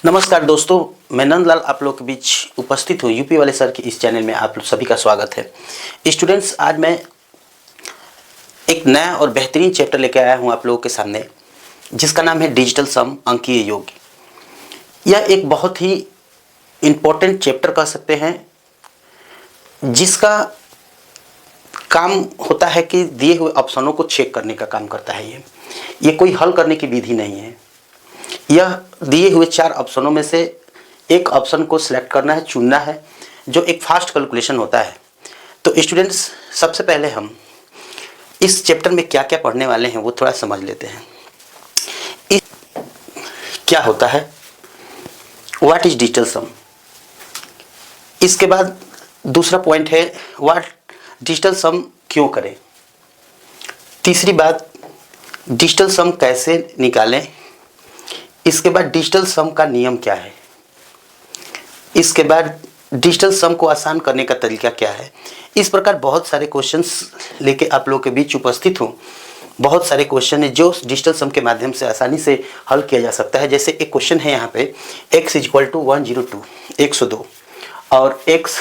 नमस्कार दोस्तों, मैं नंदलाल आप लोग के बीच उपस्थित हूँ। यूपी वाले सर के इस चैनल में आप सभी का स्वागत है। स्टूडेंट्स, आज मैं एक नया और बेहतरीन चैप्टर लेकर आया हूँ आप लोगों के सामने, जिसका नाम है डिजिटल सम, अंकीय योग। यह एक बहुत ही इम्पोर्टेंट चैप्टर कह सकते हैं, जिसका काम होता है कि दिए हुए ऑप्शनों को चेक करने का काम करता है। ये कोई हल करने की विधि नहीं है। यह दिए हुए 4 ऑप्शनों में से एक ऑप्शन को सिलेक्ट करना है, चुनना है, जो एक फास्ट कैलकुलेशन होता है। तो स्टूडेंट्स, सबसे पहले हम इस चैप्टर में क्या क्या पढ़ने वाले हैं वो थोड़ा समझ लेते हैं। क्या होता है, व्हाट इज डिजिटल सम। इसके बाद दूसरा पॉइंट है व्हाट डिजिटल सम क्यों करें। तीसरी बात, डिजिटल सम कैसे निकालें। इसके बाद डिजिटल सम का नियम क्या है। इसके बाद डिजिटल सम को आसान करने का तरीका क्या है। इस प्रकार बहुत सारे क्वेश्चंस लेके आप लोगों के बीच उपस्थित हूँ। बहुत सारे क्वेश्चन है जो डिजिटल सम के माध्यम से आसानी से हल किया जा सकता है। जैसे एक क्वेश्चन है यहाँ पे x = 102 102 और x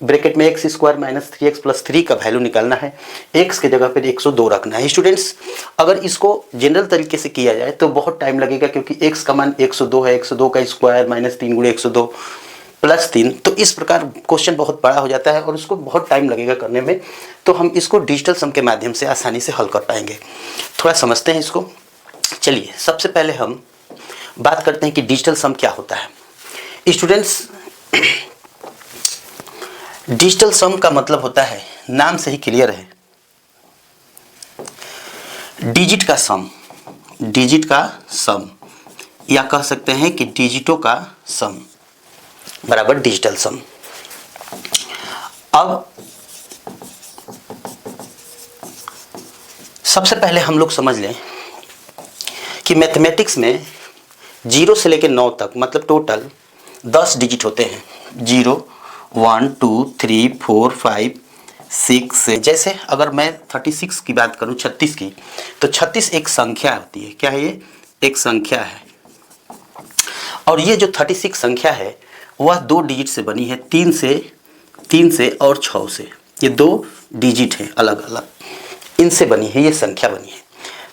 ब्रैकेट में x² - 3x + 3 का वैल्यू निकालना है। x के जगह पर 102 रखना है। स्टूडेंट्स, अगर इसको जनरल तरीके से किया जाए तो बहुत टाइम लगेगा, क्योंकि x का मान 102 है, 102 का स्क्वायर -3 × 102 + 3। तो इस प्रकार क्वेश्चन बहुत बड़ा हो जाता है और उसको बहुत टाइम लगेगा करने में। तो हम इसको डिजिटल सम के माध्यम से आसानी से हल कर पाएंगे। थोड़ा समझते हैं इसको। चलिए, सबसे पहले हम बात करते हैं कि डिजिटल सम क्या होता है। स्टूडेंट्स, डिजिटल सम का मतलब होता है, नाम से ही क्लियर है, डिजिट का सम। डिजिट का सम, या कह सकते हैं कि डिजिटों का सम बराबर डिजिटल सम। अब सबसे पहले हम लोग समझ लें कि मैथमेटिक्स में 0 से लेकर 9 तक मतलब टोटल 10 डिजिट होते हैं। 0 1 2 3 4 5 6। जैसे अगर मैं 36 की बात करूं, 36 की, तो 36 एक संख्या होती है। क्या है ये? एक संख्या है। और ये जो 36 संख्या है वह 2 डिजिट से बनी है, 3 से और 6 से। ये 2 डिजिट हैं अलग अलग, इनसे बनी है, ये संख्या बनी है।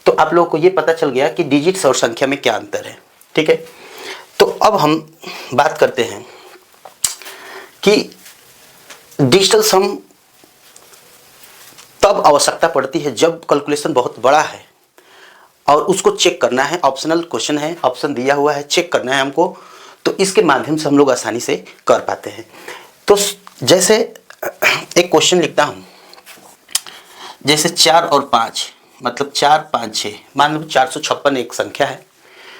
तो आप लोगों को ये पता चल गया कि डिजिट्स और संख्या में क्या अंतर है। ठीक है, तो अब हम बात करते हैं कि डिजिटल सम तब आवश्यकता पड़ती है जब कैलकुलेशन बहुत बड़ा है और उसको चेक करना है। ऑप्शनल क्वेश्चन है, ऑप्शन दिया हुआ है, चेक करना है हमको। तो इसके माध्यम से हम लोग आसानी से कर पाते हैं। तो जैसे एक क्वेश्चन लिखता हूं, जैसे 4 और 5 मतलब 4 5 6, मान लो 456 एक संख्या है।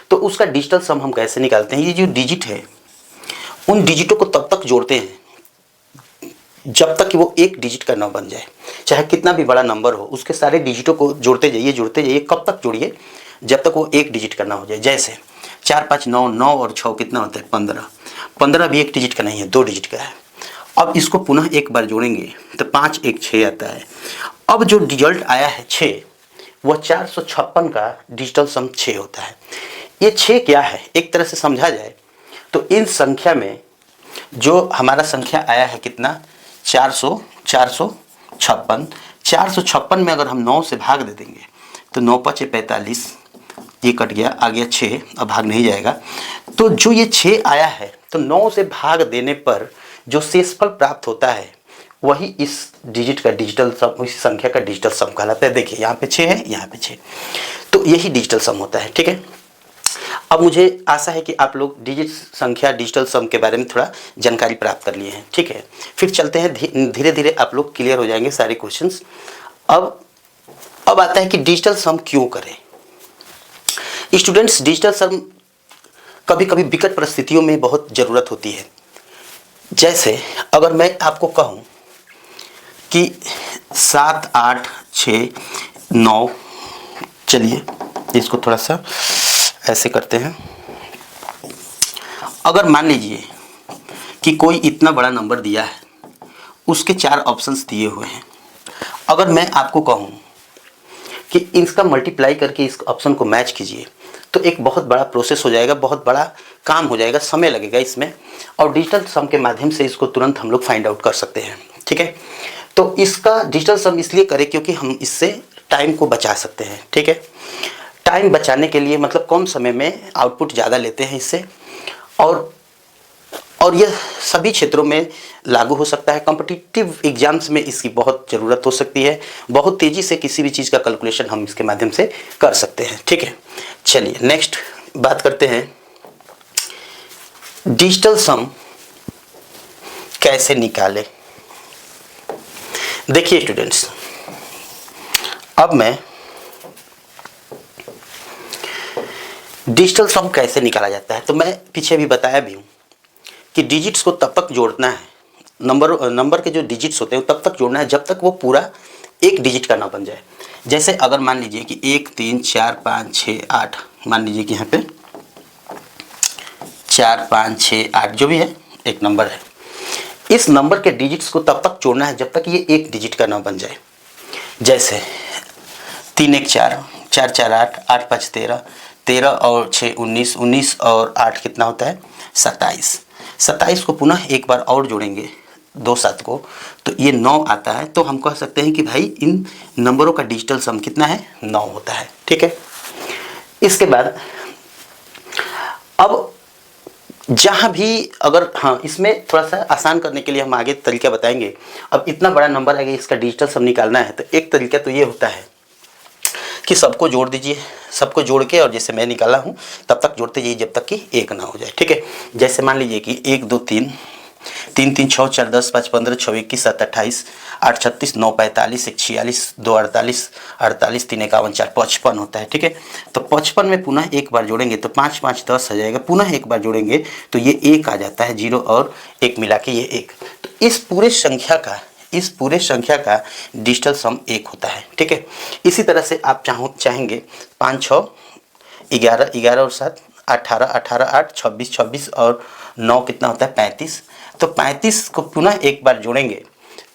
तो उसका डिजिटल सम हम कैसे निकालते हैं। ये जो डिजिट है, उन डिजिटों को तब तक जोड़ते हैं जब तक कि वो एक डिजिट का न बन जाए। चाहे कितना भी बड़ा नंबर हो, उसके सारे डिजिटों को जोड़ते जाइए। कब तक जोड़िए? जब तक वो एक डिजिट का ना हो जाए। जैसे 4 5 9, 9 और 6 कितना होता है? 15। 15 भी एक डिजिट का नहीं है, 2 डिजिट का है। अब इसको पुनः एक बार जोड़ेंगे तो 5 1 6 आता है। अब जो रिजल्ट आया है 6, वह 456 का डिजिटल सम 6 होता है। ये 6 क्या है, एक तरह से समझा जाए तो इन संख्या में जो हमारा संख्या आया है कितना, 456। 456 में अगर हम 9 से भाग दे देंगे तो 9 5 45, ये कट गया, आ गया 6, अब भाग नहीं जाएगा। तो जो ये 6 आया है, तो 9 से भाग देने पर जो शेषफल प्राप्त होता है वही इस डिजिट का डिजिटल सम, इस संख्या का डिजिटल सम कहलाता है। देखिए यहाँ पे 6 है, यहाँ पे 6, तो यही डिजिटल सम होता है। ठीक है, अब मुझे आशा है कि आप लोग डिजिट संख्या डिजिटल सम के बारे में थोड़ा जानकारी प्राप्त कर लिए हैं। ठीक है, फिर चलते हैं, धीरे धीरे आप लोग क्लियर हो जाएंगे सारे क्वेश्चंस। अब आता है कि डिजिटल सम क्यों करें। स्टूडेंट्स, डिजिटल सम कभी कभी विकट परिस्थितियों में बहुत ज़रूरत होती है। जैसे अगर मैं आपको कहूँ कि 7 8 6 9, चलिए इसको थोड़ा सा ऐसे करते हैं। अगर मान लीजिए कि कोई इतना बड़ा नंबर दिया है, उसके 4 ऑप्शंस दिए हुए हैं। अगर मैं आपको कहूँ कि इसका मल्टीप्लाई करके इस ऑप्शन को मैच कीजिए, तो एक बहुत बड़ा प्रोसेस हो जाएगा, बहुत बड़ा काम हो जाएगा, समय लगेगा इसमें, और डिजिटल सम के माध्यम से इसको तुरंत हम लोग फाइंड आउट कर सकते हैं। ठीक है, तो इसका डिजिटल सम इसलिए करें क्योंकि हम इससे टाइम को बचा सकते हैं। ठीक है, टाइम बचाने के लिए मतलब कम समय में आउटपुट ज़्यादा लेते हैं इससे, और यह सभी क्षेत्रों में लागू हो सकता है। कॉम्पिटिटिव एग्जाम्स में इसकी बहुत ज़रूरत हो सकती है, बहुत तेज़ी से किसी भी चीज़ का कैलकुलेशन हम इसके माध्यम से कर सकते हैं। ठीक है, चलिए नेक्स्ट बात करते हैं, डिजिटल सम कैसे निकालें। देखिए स्टूडेंट्स, अब मैं डिजिटल सम कैसे निकाला जाता है, तो मैं पीछे भी बताया भी हूँ कि डिजिट्स को तब तक जोड़ना है, नंबर के जो डिजिट्स होते हैं वो तब तक जोड़ना है जब तक वो पूरा एक डिजिट का ना बन जाए। जैसे अगर मान लीजिए कि 1 3 4 5 6 8, मान लीजिए कि यहाँ पे 4 5 6 8 जो भी है एक नंबर है, इस नंबर के डिजिट्स को तब तक जोड़ना है जब तक ये एक डिजिट का ना बन जाए। जैसे 3 1 4, 4 4 8, 8 5 13, 13 और 6 19, 19 और 8 कितना होता है 27, 27 को पुनः एक बार और जोड़ेंगे 2 7 को, तो ये 9 आता है। तो हम कह सकते हैं कि भाई इन नंबरों का डिजिटल सम कितना है 9 होता है। ठीक है, इसके बाद अब जहाँ भी अगर, हाँ इसमें थोड़ा सा आसान करने के लिए हम आगे तरीका बताएंगे। अब इतना बड़ा नंबर है कि इसका डिजिटल सम निकालना है, तो एक तरीका तो ये होता है कि सबको जोड़ दीजिए, सबको जोड़ के, और जैसे मैं निकाला हूँ तब तक जोड़ते जाइए जब तक कि एक ना हो जाए। ठीक है, जैसे मान लीजिए कि 1 2 3, 3 3 6 4 10 5 15 6 21 7 28 8 36 9 45 1 46 2 48 48 3 51 4 55 होता है। ठीक है, तो 55 में पुनः एक बार जोड़ेंगे तो 5 5 10 हो जाएगा, पुनः एक बार जोड़ेंगे तो ये 1 आ जाता है, 0 और 1 मिला के ये 1। तो इस पूरे संख्या का डिजिटल सम 1 होता है। ठीक है, इसी तरह से आप चाहेंगे 5 6 11, 11 और 7 18, 18 8 26, 26 और 9 कितना होता है 35। तो 35 को पुनः एक बार जोड़ेंगे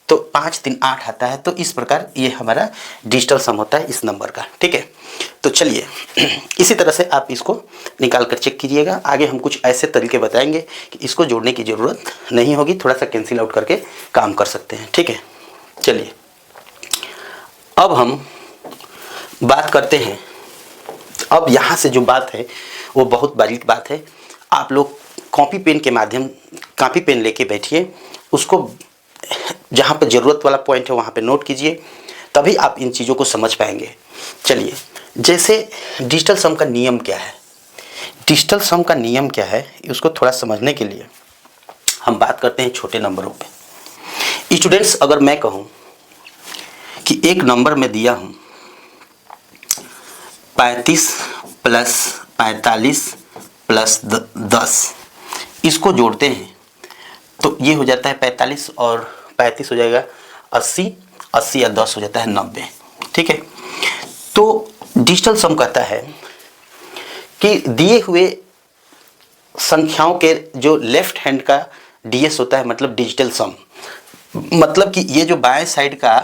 तो 5 3 8 आता है। तो इस प्रकार ये हमारा डिजिटल सम होता है इस नंबर का। ठीक है, तो चलिए इसी तरह से आप इसको निकाल कर चेक कीजिएगा। आगे हम कुछ ऐसे तरीके बताएंगे कि इसको जोड़ने की ज़रूरत नहीं होगी, थोड़ा सा कैंसिल आउट करके काम कर सकते हैं। ठीक है, चलिए अब हम बात करते हैं। अब यहाँ से जो बात है वो बहुत बारीक बात है। आप लोग कॉपी पेन लेके बैठिए, उसको जहाँ पे ज़रूरत वाला पॉइंट है वहाँ पे नोट कीजिए, तभी आप इन चीज़ों को समझ पाएंगे। चलिए, जैसे डिजिटल सम का नियम क्या है, डिजिटल सम का नियम क्या है उसको थोड़ा समझने के लिए हम बात करते हैं छोटे नंबरों पे। स्टूडेंट्स, अगर मैं कहूँ कि एक नंबर में दिया हूँ 35 प्लस 45 प्लस 10, इसको जोड़ते हैं तो ये हो जाता है 45 और 35 हो जाएगा 80, 80 या 10 हो जाता है 90। ठीक है, तो डिजिटल सम कहता है कि दिए हुए संख्याओं के जो लेफ्ट हैंड का डीएस होता है, मतलब डिजिटल सम, मतलब कि ये जो बाएं साइड का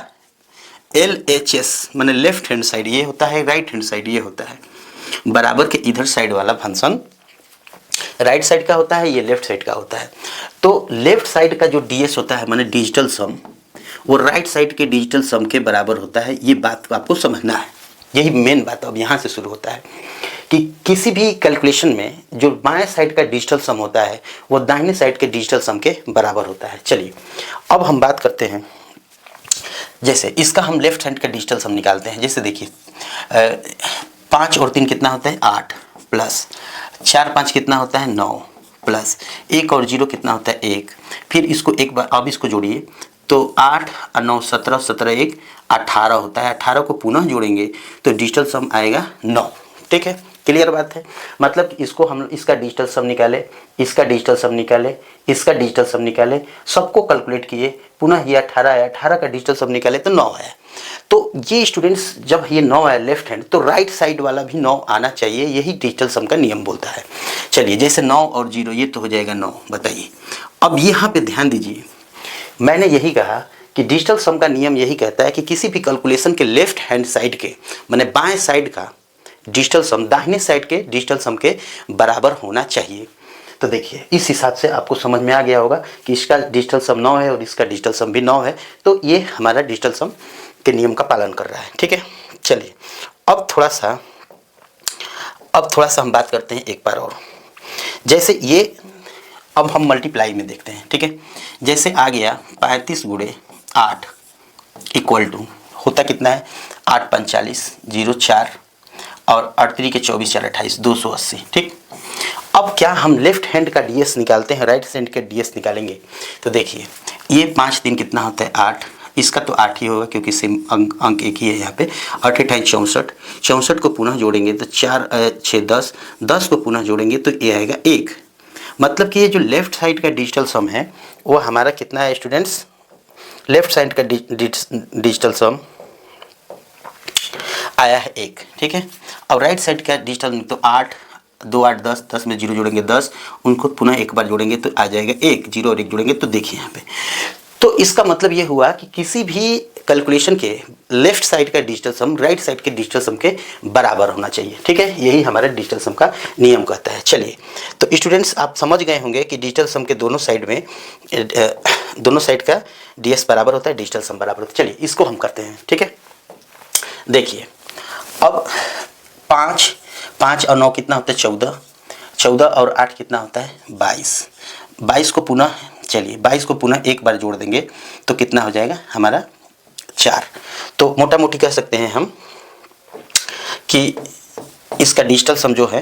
LHS माने लेफ्ट हैंड साइड ये होता है, राइट हैंड साइड ये होता है, बराबर के इधर साइड वाला फंक्शन राइट साइड का होता है, ये लेफ्ट साइड का होता है। तो लेफ्ट साइड का जो डीएस होता है माने डिजिटल सम, वो राइट साइड के डिजिटल सम के बराबर होता है। ये बात आपको समझना है, यही मेन बात अब यहाँ से शुरू होता है कि किसी भी कैलकुलेशन में जो बाएं साइड का डिजिटल सम होता है वो दाहिने साइड के डिजिटल सम के बराबर होता है। चलिए अब हम बात करते हैं, जैसे इसका हम लेफ्ट हैंड का डिजिटल सम निकालते हैं। जैसे देखिए 5 और 3 कितना होता है 8, प्लस 4 5 कितना होता है 9, प्लस 1 और 0 कितना होता है 1। फिर इसको एक बार अब इसको जोड़िए तो 8 और 9 17, 17 1 18 होता है। 18 को पुनः जोड़ेंगे तो डिजिटल सम आएगा 9। ठीक है, क्लियर बात है। मतलब इसको हम इसका डिजिटल सम निकाले, इसका डिजिटल सम निकाले, इसका डिजिटल सम निकाले, सबको कैलकुलेट किए, पुनः ये 18 आया, 18 का डिजिटल सम निकाले तो 9 आया। तो ये स्टूडेंट्स जब ये 9 आया लेफ्ट हैंड, तो राइट साइड वाला भी 9 आना चाहिए, यही डिजिटल सम का नियम बोलता है। चलिए जैसे 9 और 0 ये तो हो जाएगा 9। बताइए, अब यहाँ पे ध्यान दीजिए, मैंने यही कहा कि डिजिटल सम का नियम यही कहता है कि किसी भी कैलकुलेशन के लेफ्ट हैंड साइड के माने बाएं साइड का डिजिटल सम दाहिने साइड के डिजिटल सम के बराबर होना चाहिए। तो देखिए इस हिसाब से आपको समझ में आ गया होगा कि इसका डिजिटल सम 9 है और इसका डिजिटल सम भी 9 है, तो ये हमारा डिजिटल सम के नियम का पालन कर रहा है। ठीक है, चलिए अब थोड़ा सा हम बात करते हैं एक बार और। जैसे ये अब हम मल्टीप्लाई में देखते हैं। ठीक है, जैसे आ गया 35 गुणे 8 इक्वल टू होता कितना है 8 × 45 0 और 8 3 के 24 4 28 280। ठीक, अब क्या हम लेफ्ट हैंड का डीएस निकालते हैं, राइट हैंड का डीएस निकालेंगे। तो देखिए ये 5 3 कितना होता है 8, इसका तो 8 ही होगा क्योंकि सेम अंक एक ही है यहाँ पे। 8 × 64 64 को पुनः जोड़ेंगे तो 4 6 10 10 को पुनः जोड़ेंगे तो ये आएगा 1। मतलब कि ये जो लेफ्ट साइड का डिजिटल सम है वो हमारा कितना है स्टूडेंट्स, लेफ्ट साइड का डिजिटल सम आया है 1। ठीक है, और राइट साइड का डिजिटल तो 8 2 8 10 10 में 0 जोड़ेंगे 10, उनको पुनः एक बार जोड़ेंगे तो आ जाएगा 1, 0 और 1 जोड़ेंगे तो देखिए यहाँ पे। तो इसका मतलब ये हुआ कि किसी भी कैलकुलेशन के लेफ्ट साइड का डिजिटल सम राइट साइड के डिजिटल सम के बराबर होना चाहिए। ठीक है, यही हमारे डिजिटल सम का नियम कहता है। चलिए तो स्टूडेंट्स आप समझ गए होंगे कि डिजिटल सम के दोनों साइड का डीएस बराबर होता है, डिजिटल सम बराबर होता है। चलिए इसको हम करते हैं। ठीक है, देखिए अब 5 और 9 कितना होता है 14, 14 और 8 कितना होता है 22, 22 को पुनः चलिए 22 को पुनः एक बार जोड़ देंगे तो कितना हो जाएगा हमारा 4। तो मोटा मोटी कह सकते हैं हम कि इसका डिजिटल सम जो है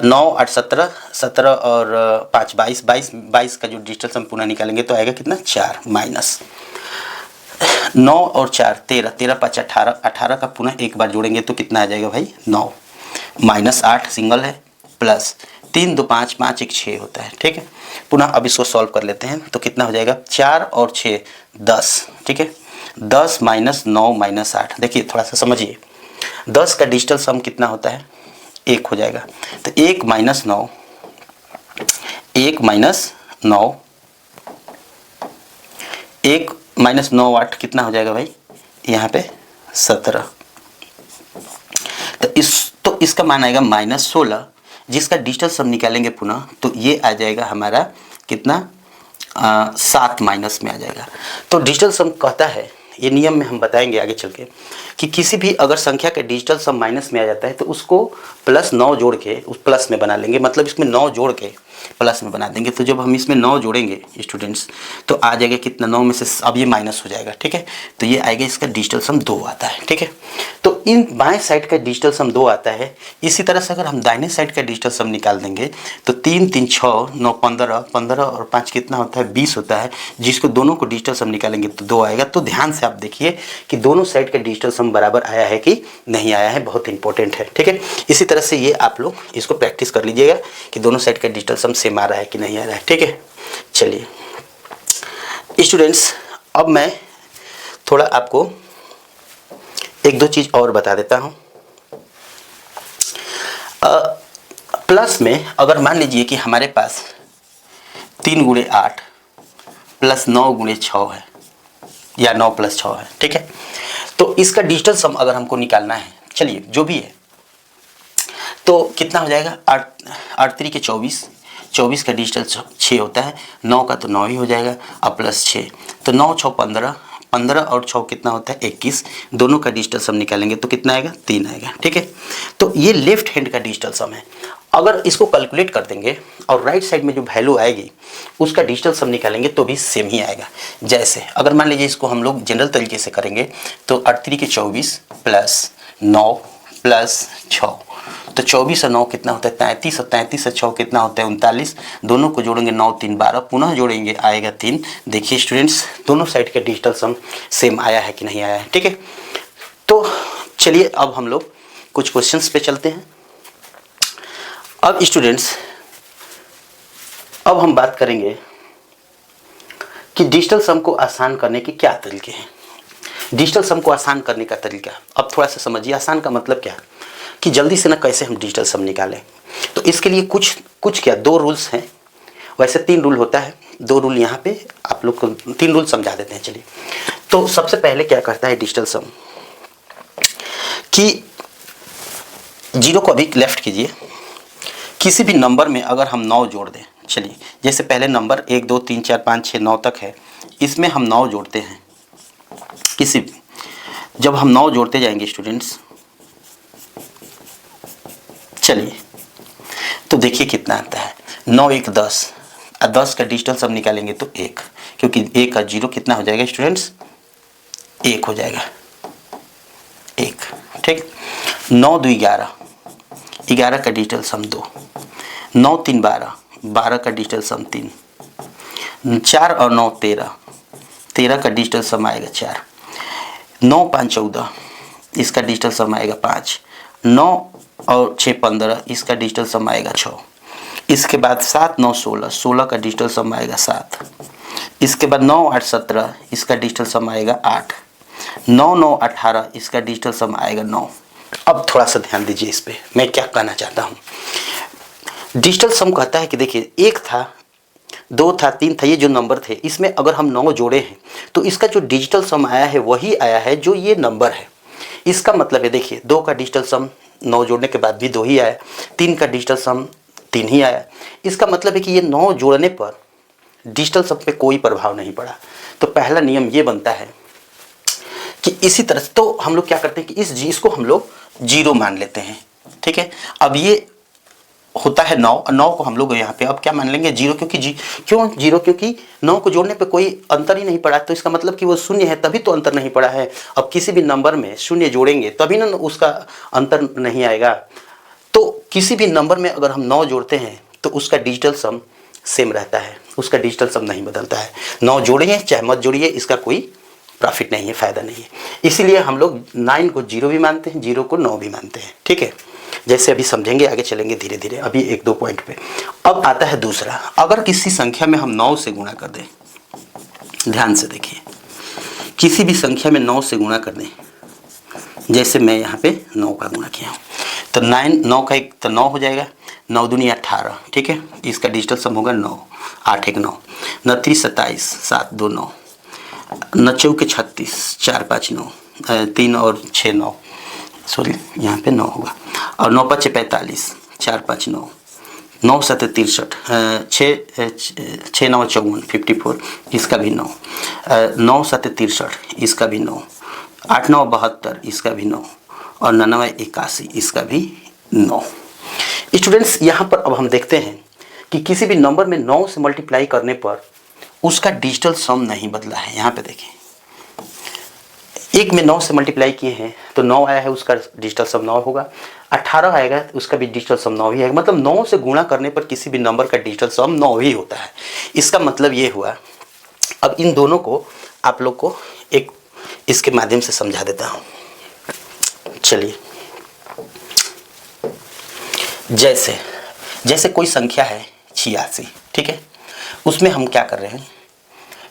9 8 17 17 और 5 22 का जो डिजिटल सम पुनः निकालेंगे तो आएगा कितना 4 माइनस 9 और 4 13 13 5 18 18 का पुनः एक बार जोड़ेंगे तो कितना आ जाएगा भाई 9 माइनस 8 सिंगल है प्लस 3 2 5 5 1 6 होता है। ठीक है, पुनः अब इसको सॉल्व कर लेते हैं तो कितना हो जाएगा 4 और 6 10। ठीक है, 10 माइनस 9 माइनस 8, देखिए थोड़ा सा समझिए 10 का डिजिटल सम कितना होता है 1 हो जाएगा। तो 1 माइनस 9 1 माइनस 9 1 माइनस 9 8 कितना हो जाएगा भाई यहाँ पे 17। तो इसका मान आएगा माइनस 16, जिसका डिजिटल सम निकालेंगे पुनः तो ये आ जाएगा हमारा कितना 7 माइनस में आ जाएगा। तो डिजिटल सम कहता है, ये नियम में हम बताएंगे आगे चल के, कि किसी भी अगर संख्या का डिजिटल सम माइनस में आ जाता है तो उसको प्लस 9 जोड़ के उस प्लस में बना लेंगे, मतलब इसमें 9 जोड़ के प्लस में बना देंगे। तो जब हम इसमें 9 जोड़ेंगे स्टूडेंट्स तो आ जाएगा कितना 9 में से अब ये माइनस हो जाएगा। ठीक है, तो ये आएगा इसका डिजिटल सम 2 आता है। ठीक है, तो इन बाएं साइड का डिजिटल सम 2 आता है। इसी तरह से अगर हम दाहिने साइड का डिजिटल सम निकाल देंगे तो 3 3 6 9 15 15 और 5 कितना होता है 20 होता है, जिसको दोनों को डिजिटल सम निकालेंगे तो 2 आएगा। तो ध्यान से आप देखिए कि दोनों साइड का डिजिटल सम बराबर आया है कि नहीं आया है, बहुत इंपॉर्टेंट है। ठीक है, इसी तरह से ये आप लोग इसको प्रैक्टिस कर लीजिएगा कि दोनों साइड का डिजिटल सम सेम आ रहा है कि नहीं आ रहा है। ठीक है, चलिए स्टूडेंट्स अब मैं थोड़ा आपको एक दो चीज़ और बता देता हूँ। प्लस में अगर मान लीजिए कि हमारे पास 3 गुणे 8 प्लस 9 गुणे 6 है या 9 प्लस 6 है। ठीक है, तो इसका डिजिटल सम अगर हमको निकालना है, चलिए जो भी है, तो कितना हो जाएगा 8 3 के 24 24 का डिजिटल 6 होता है, 9 का तो 9 ही हो जाएगा अब प्लस 6 तो 9 6 15 15 और 6 कितना होता है 21, दोनों का डिजिटल सम निकालेंगे तो कितना आएगा 3 आएगा। ठीक है, तो ये लेफ्ट हैंड का डिजिटल सम है। अगर इसको कैलकुलेट कर देंगे और राइट साइड में जो वैल्यू आएगी उसका डिजिटल सम निकालेंगे तो भी सेम ही आएगा। जैसे अगर मान लीजिए इसको हम लोग जनरल तरीके से करेंगे तो 8 3 के 24 प्लस 9 प्लस 6, तो 24 और 9 कितना होता है 33 और 33 और 6 कितना होता है 39, दोनों को जोड़ेंगे 9 3 12, पुनः जोड़ेंगे आएगा 3। देखिए स्टूडेंट्स दोनों साइड का डिजिटल सम सेम आया है कि नहीं आया है। ठीक है, तो चलिए अब हम लोग कुछ क्वेश्चंस पे चलते हैं। अब स्टूडेंट्स अब हम बात करेंगे कि डिजिटल सम को आसान करने के क्या तरीके हैं। डिजिटल सम को आसान करने का तरीका अब थोड़ा सा समझिए। आसान का मतलब क्या कि जल्दी से ना कैसे हम डिजिटल सम निकालें। तो इसके लिए कुछ क्या 2 रूल्स हैं, वैसे 3 रूल होता है, 2 रूल यहाँ पे आप लोग को 3 रूल समझा देते हैं। चलिए, तो सबसे पहले क्या करता है डिजिटल सम कि जीरो को अभी लेफ्ट कीजिए। किसी भी नंबर में अगर हम 9 जोड़ दें, चलिए जैसे पहले नंबर 1 2 3 4 5 6 9 तक है, इसमें हम 9 जोड़ते हैं। किसी भी जब हम 9 जोड़ते जाएंगे स्टूडेंट्स, चलिए तो देखिए कितना आता है। 9 1 10, 10 का डिजिटल सम निकालेंगे तो 1, क्योंकि 1 का जीरो कितना हो जाएगा स्टूडेंट्स, 1 हो जाएगा, 1। ठीक। 9 2 11, 11 का डिजिटल सम 2, 9 3 12, 12 का डिजिटल सम 3, 4 और 9 13, 13 का डिजिटल सम आएगा 4, 9 5 14, इसका डिजिटल सम आएगा 5, 9 और 6 15, इसका डिजिटल सम आएगा 6। इसके बाद 7 9 16, 16 का डिजिटल सम आएगा 7। इसके बाद 9 8 17, इसका डिजिटल सम आएगा 8, 9 9 18, इसका डिजिटल सम आएगा 9। अब थोड़ा सा ध्यान दीजिए इस पे, मैं क्या कहना चाहता हूँ। डिजिटल सम कहता है कि देखिए 1 था, 2 था, 3 था, ये जो नंबर थे, इसमें अगर हम 9 जोड़े हैं तो इसका जो डिजिटल सम आया है वही आया है जो ये नंबर है। इसका मतलब है देखिए 2 का डिजिटल सम 9 जोड़ने के बाद भी 2 ही आया, 3 का डिजिटल सम 3 ही आया। इसका मतलब है कि ये 9 जोड़ने पर डिजिटल सम पे कोई प्रभाव नहीं पड़ा। तो पहला नियम ये बनता है कि इसी तरह से तो हम लोग क्या करते हैं कि इस चीज को हम लोग जीरो मान लेते हैं। ठीक है, अब ये होता है 9, 9 को हम लोग यहाँ पे अब क्या मान लेंगे, जीरो, क्योंकि क्यों जीरो, क्योंकि 9 को जोड़ने पे कोई अंतर ही नहीं पड़ा, तो इसका मतलब कि वो शून्य है, तभी तो अंतर नहीं पड़ा है। अब किसी भी नंबर में शून्य जोड़ेंगे तभी ना उसका अंतर नहीं आएगा। तो किसी भी नंबर में अगर हम 9 जोड़ते हैं तो उसका डिजिटल सम सेम रहता है, उसका डिजिटल सम नहीं बदलता है। 9 जोड़िए चाहे मत जोड़िए, इसका कोई प्रॉफिट नहीं है, फायदा नहीं है। इसीलिए हम लोग 9 को 0 भी मानते हैं, 0 को 9 भी मानते हैं। ठीक है, जैसे अभी समझेंगे, आगे चलेंगे धीरे धीरे, अभी 1 2 पॉइंट पे। अब आता है दूसरा, अगर किसी संख्या में हम 9 से गुणा कर दें, ध्यान से देखिए, किसी भी संख्या में 9 से गुणा कर दें, जैसे मैं यहाँ पे 9 का गुणा किया हूँ, तो 9 का 1 तो 9 हो जाएगा, 9 दूनी 18। ठीक है, इसका डिजिटल सम होगा 9, 8 1 9, 9 3 27, 7 2 9, 9 4 36, 4 5 9, 3 और 6 9, सॉरी यहाँ पे 9 होगा, और 9 5 45, 4 5 9, 9 7 63, 6 9 54, 54, इसका भी 9, 9 7 63, इसका भी 9, 8 9 72, इसका भी 9, और 99 81, इसका भी 9। स्टूडेंट्स यहाँ पर अब हम देखते हैं कि किसी भी नंबर में 9 से मल्टीप्लाई करने पर उसका डिजिटल सम नहीं बदला है। यहाँ पे देखें, एक में 9 से मल्टीप्लाई किए हैं तो 9 आया है, उसका डिजिटल सम 9 होगा। 18 आएगा तो उसका भी डिजिटल सम 9 ही आएगा। मतलब 9 से गुणा करने पर किसी भी नंबर का डिजिटल सम 9 ही होता है। इसका मतलब ये हुआ। अब इन दोनों को आप लोग को एक इसके माध्यम से समझा देता हूँ। चलिए, जैसे कोई संख्या है 86, ठीक है, उसमें हम क्या कर रहे हैं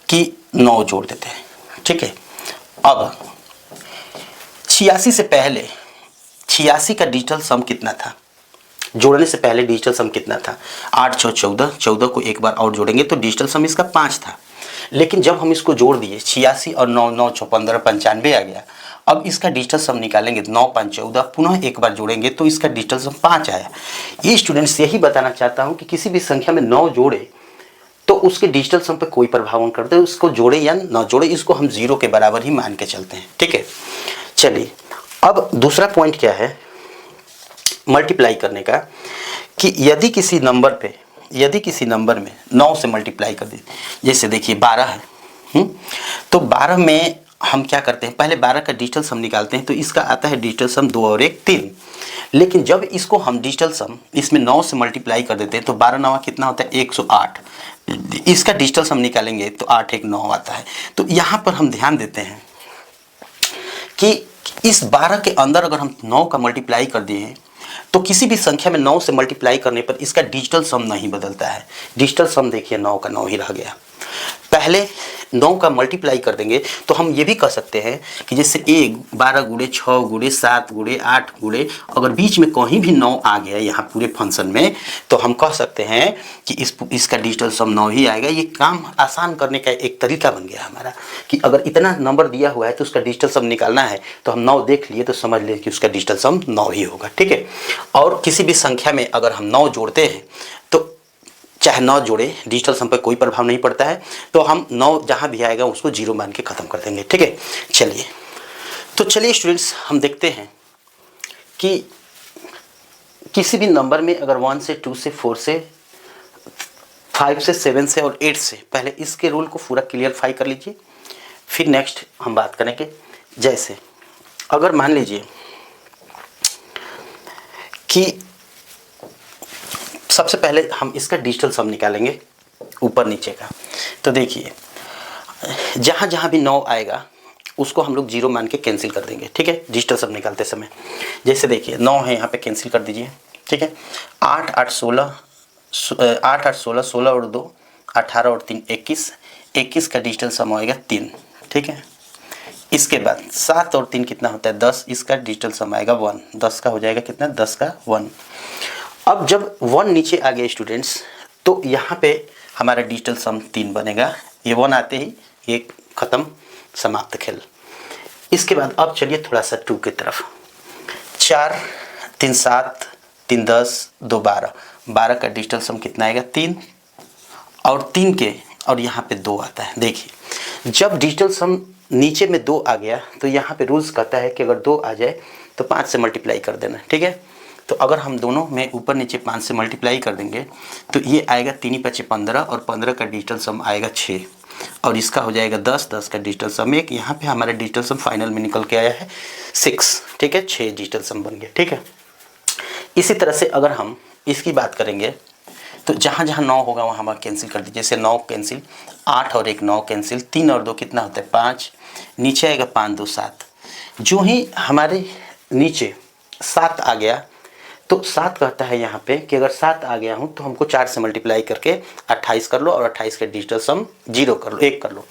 कि 9 जोड़ देते हैं। ठीक है, अब 86 से पहले 86 का डिजिटल सम कितना था, जोड़ने से पहले डिजिटल सम कितना था, 8 6 14, 14 को एक बार और जोड़ेंगे तो डिजिटल सम इसका 5 था। लेकिन जब हम इसको जोड़ दिए 86 और 9 9 6 15 95 आ गया। अब इसका डिजिटल सम निकालेंगे, 9 5 14, पुनः एक बार जोड़ेंगे तो इसका डिजिटल सम 5 आया। ये स्टूडेंट्स यही बताना चाहता हूँ कि किसी भी संख्या में 9 जोड़े तो उसके डिजिटल सम पे कोई प्रभाव नहीं करते, उसको जोड़े या ना जोड़े, इसको हम 0 के बराबर ही मान के चलते हैं। ठीक है, चलिए अब दूसरा पॉइंट क्या है मल्टीप्लाई करने का, कि यदि किसी नंबर में 9 से मल्टीप्लाई कर दे, जैसे देखिए 12 है, तो 12 में हम क्या करते हैं, पहले 12 का डिजिटल सम निकालते हैं, तो इसका आता है डिजिटल सम 2 और 1 3। लेकिन जब इसको हम डिजिटल सम इसमें 9 से मल्टीप्लाई कर देते हैं तो 12 9 कितना होता है 108। इसका डिजिटल सम निकालेंगे तो 8 1 9 आता है। तो यहाँ पर हम ध्यान देते हैं कि इस 12 के अंदर अगर हम 9 का मल्टीप्लाई कर दिए तो किसी भी संख्या में 9 से मल्टीप्लाई करने पर इसका डिजिटल सम नहीं बदलता है। डिजिटल सम देखिए 9 का 9 ही रह गया। पहले 9 का मल्टीप्लाई कर देंगे तो हम ये भी कह सकते हैं कि जैसे 1 12 गुणे 6 गुणे 7 गुणे 8 गुणे, अगर बीच में कहीं भी 9 आ गया यहाँ पूरे फंक्शन में तो हम कह सकते हैं कि इसका डिजिटल सम 9 ही आएगा। ये काम आसान करने का एक तरीका बन गया हमारा कि अगर इतना नंबर दिया हुआ है तो उसका डिजिटल सम निकालना है तो हम 9 देख लिए तो समझ लें कि उसका डिजिटल सम 9 ही होगा। ठीक है, और किसी भी संख्या में अगर हम 9 जोड़ते हैं तो चाहे 9 जोड़े डिजिटल सम पर कोई प्रभाव नहीं पड़ता है, तो हम 9 जहाँ भी आएगा उसको 0 मान के ख़त्म कर देंगे। ठीक है, चलिए स्टूडेंट्स हम देखते हैं कि किसी भी नंबर में अगर 1 से 2 से 4 से 5 से 7 से और 8 से, पहले इसके रूल को पूरा क्लियरफाई कर लीजिए, फिर नेक्स्ट हम बात करेंगे। जैसे अगर मान लीजिए कि सबसे पहले हम इसका डिजिटल सम निकालेंगे ऊपर नीचे का, तो देखिए जहाँ जहाँ भी 9 आएगा उसको हम लोग 0 मान के कैंसिल कर देंगे। ठीक है, डिजिटल सम निकालते समय जैसे देखिए 9 है यहाँ पे कैंसिल कर दीजिए। ठीक है, 8 8 16 8 8 16 16 और 2 18 और 3 21, 21 का डिजिटल सम आएगा 3। ठीक है, इसके बाद 7 और 3 कितना होता है 10, इसका डिजिटल सम आएगा 1, 10 का हो जाएगा कितना 10 का 1। अब जब 1 नीचे आ गया स्टूडेंट्स तो यहाँ पे हमारा डिजिटल सम 3 बनेगा। ये 1 आते ही ये ख़त्म, समाप्त खेल। इसके बाद अब चलिए थोड़ा सा 2 की तरफ। 4 3 7 3 10 2 12, 12 का डिजिटल सम कितना आएगा 3, और 3 के और यहाँ पे 2 आता है। देखिए जब डिजिटल सम नीचे में 2 आ गया तो यहाँ पे रूल्स कहता है कि अगर 2 आ जाए तो 5 से मल्टीप्लाई कर देना। ठीक है, तो अगर हम दोनों में ऊपर नीचे 5 से मल्टीप्लाई कर देंगे तो ये आएगा 3 5 15, और 15 का डिजिटल सम आएगा 6, और इसका हो जाएगा 10, 10 का डिजिटल सम 1। यहाँ पे हमारा डिजिटल सम फाइनल में निकल के आया है 6। ठीक है, 6 डिजिटल सम बन गया। ठीक है, इसी तरह से अगर हम इसकी बात करेंगे तो जहाँ जहाँ 9 होगा वहाँ वहाँ कैंसिल कर दीजिए। जैसे 9 कैंसिल, 8 और 1 9 कैंसिल, 3 और 2 कितना होता है 5, नीचे आएगा 5 2 7। जो ही हमारे नीचे 7 आ गया तो 7 कहता है यहाँ पे कि अगर 7 आ गया हूँ तो हमको 4 से मल्टीप्लाई करके 28 कर लो, और 28 का डिजिटल सम 0 कर लो, 1 कर लो।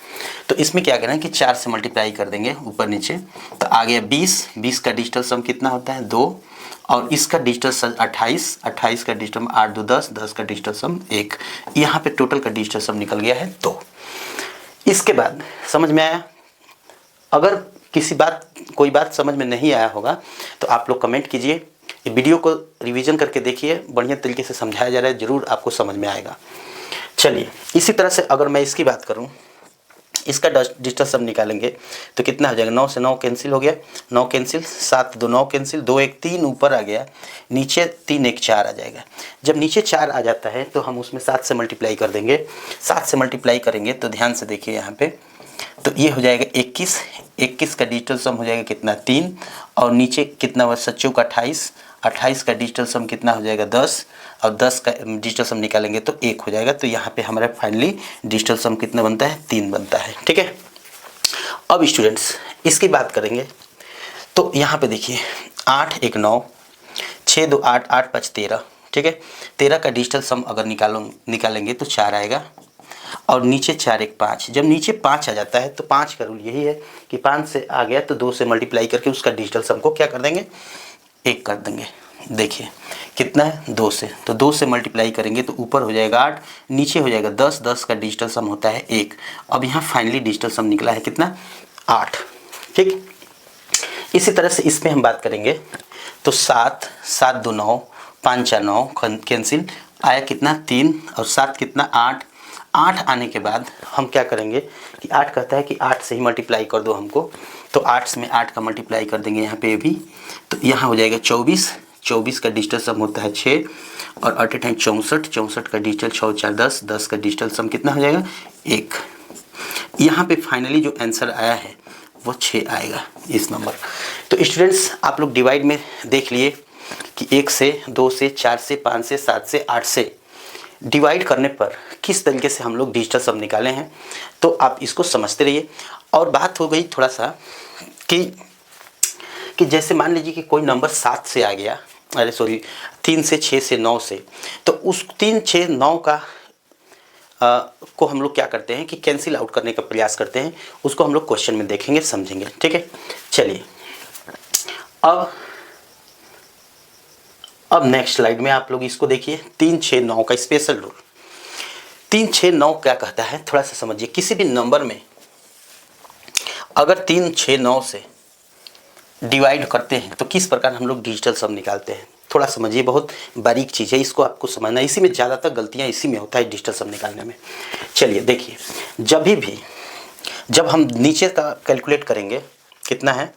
तो इसमें क्या करना है कि 4 से मल्टीप्लाई कर देंगे ऊपर नीचे, तो आ गया 20, 20 का डिजिटल सम कितना होता है 2, और इसका डिजिटल सम 28, 28 का डिजिटल 8 2 10, 10 का डिजिटल सम 1। यहाँ पे टोटल का डिजिटल सम निकल गया है 2। इसके बाद समझ में आया? अगर कोई बात समझ में नहीं आया होगा तो आप लोग कमेंट कीजिए। ये वीडियो को रिवीजन करके देखिए, बढ़िया तरीके से समझाया जा रहा है, ज़रूर आपको समझ में आएगा। चलिए इसी तरह से अगर मैं इसकी बात करूं, इसका डिजिटल सम निकालेंगे तो कितना हो जाएगा 9 से 9 कैंसिल हो गया, 9 कैंसिल, 7 2 9 कैंसिल, 2 1 3 ऊपर आ गया, नीचे 3 1 4 आ जाएगा। जब नीचे 4 आ जाता है तो हम उसमें 7 से मल्टीप्लाई कर देंगे। 7 से मल्टीप्लाई करेंगे तो ध्यान से देखिए यहाँ पे, तो ये हो जाएगा 21, 21 का डिजिटल सम हो जाएगा कितना 3, और नीचे कितना हुआ 7 चौक 28, 28 का डिजिटल सम कितना हो जाएगा 10, और 10 का डिजिटल सम निकालेंगे तो 1 हो जाएगा। तो यहाँ पे हमारा फाइनली डिजिटल सम कितना बनता है 3 बनता है। ठीक है, अब स्टूडेंट्स इसकी बात करेंगे तो यहाँ पे देखिए 8 1 9, 6 2 8, 8 5 13। ठीक है, 13 का डिजिटल सम अगर निकालेंगे तो 4 आएगा, और नीचे 4 1 5। जब नीचे 5 आ जाता है तो 5 का रूल यही है कि 5 से आ गया तो 2 से मल्टीप्लाई करके उसका डिजिटल सम को क्या कर देंगे 1 कर देंगे। देखिए कितना है 2 से, तो 2 से मल्टीप्लाई करेंगे तो ऊपर हो जाएगा 8, नीचे हो जाएगा 10, 10 का डिजिटल सम होता है 1। अब यहाँ फाइनली डिजिटल सम निकला है कितना 8। ठीक, इसी तरह से इसमें हम बात करेंगे तो 7 7 2 9, 5 4 9 कैंसिल, आया कितना 3, और 7 कितना 8। 8 आने के बाद हम क्या करेंगे कि 8 कहता है कि 8 से ही मल्टीप्लाई कर दो हमको, तो 8 में 8 का मल्टीप्लाई कर देंगे यहाँ पे भी, तो यहाँ हो जाएगा 24, 24 का डिजिटल सम होता है 6, और 8 8 64, 64 का डिजिटल 6 4 10, 10 का डिजिटल सम कितना हो जाएगा 1। यहाँ पे फाइनली जो आंसर आया है वो 6 आएगा इस नंबर। तो स्टूडेंट्स आप लोग डिवाइड में देख लिए कि 1 से 2 से 4 से 5 से 7 से 8 से डिवाइड करने पर किस तरीके से हम लोग डिजिटल सम निकाले हैं, तो आप इसको समझते रहिए। और बात हो गई थोड़ा सा कि जैसे मान लीजिए कि कोई नंबर 7 से आ गया, 3 से 6 से 9 से, तो उस 3 6 9 का को हम लोग क्या करते हैं कि कैंसिल आउट करने का प्रयास करते हैं, उसको हम लोग क्वेश्चन में देखेंगे, समझेंगे। ठीक है, चलिए अब नेक्स्ट स्लाइड में आप लोग इसको देखिए, 3, 6, 9 का स्पेशल रूल। 3, 6, 9 क्या कहता है, थोड़ा सा समझिए। किसी भी नंबर में अगर 3, 6, 9 से डिवाइड करते हैं तो किस प्रकार हम लोग डिजिटल सम निकालते हैं, थोड़ा समझिए। बहुत बारीक चीज़ है, इसको आपको समझना। इसी में ज़्यादातर गलतियाँ इसी में होता है, डिजिटल सम निकालने में। चलिए देखिए, जब हम नीचे का कैलकुलेट करेंगे, कितना है,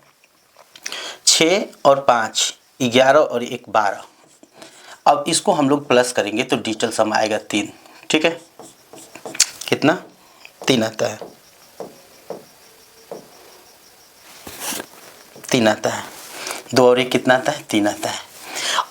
6 और 5 11 और 1 12। अब इसको हम लोग प्लस करेंगे तो डिजिटल सम आएगा 3। ठीक है, कितना, 3 आता है, 3 आता है। 2 और 1 कितना आता है, 3 आता है।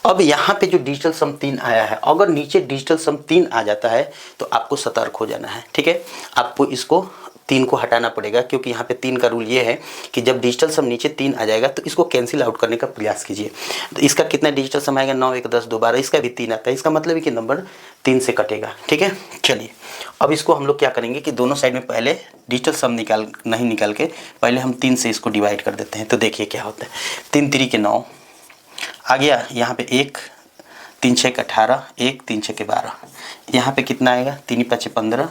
अब यहाँ पे जो डिजिटल सम 3 आया है, अगर नीचे डिजिटल सम 3 आ जाता है तो आपको सतर्क हो जाना है। ठीक है, आपको इसको 3 को हटाना पड़ेगा, क्योंकि यहाँ पे 3 का रूल ये है कि जब डिजिटल सम नीचे 3 आ जाएगा तो इसको कैंसिल आउट करने का प्रयास कीजिए। तो इसका कितना डिजिटल सम आएगा, 9, 1, 10, 2, 12। इसका भी 3 आता है, इसका मतलब है कि नंबर 3 से कटेगा। ठीक है, चलिए अब इसको हम लोग क्या करेंगे कि दोनों साइड में पहले डिजिटल सम नहीं निकाल के पहले हम 3 से इसको डिवाइड कर देते हैं। तो देखिए क्या होता है, 3 3 के 9 आ गया, यहाँ पे 1, 3 6 18, 1 3 6 12। यहाँ पे कितना आएगा, 3 5 15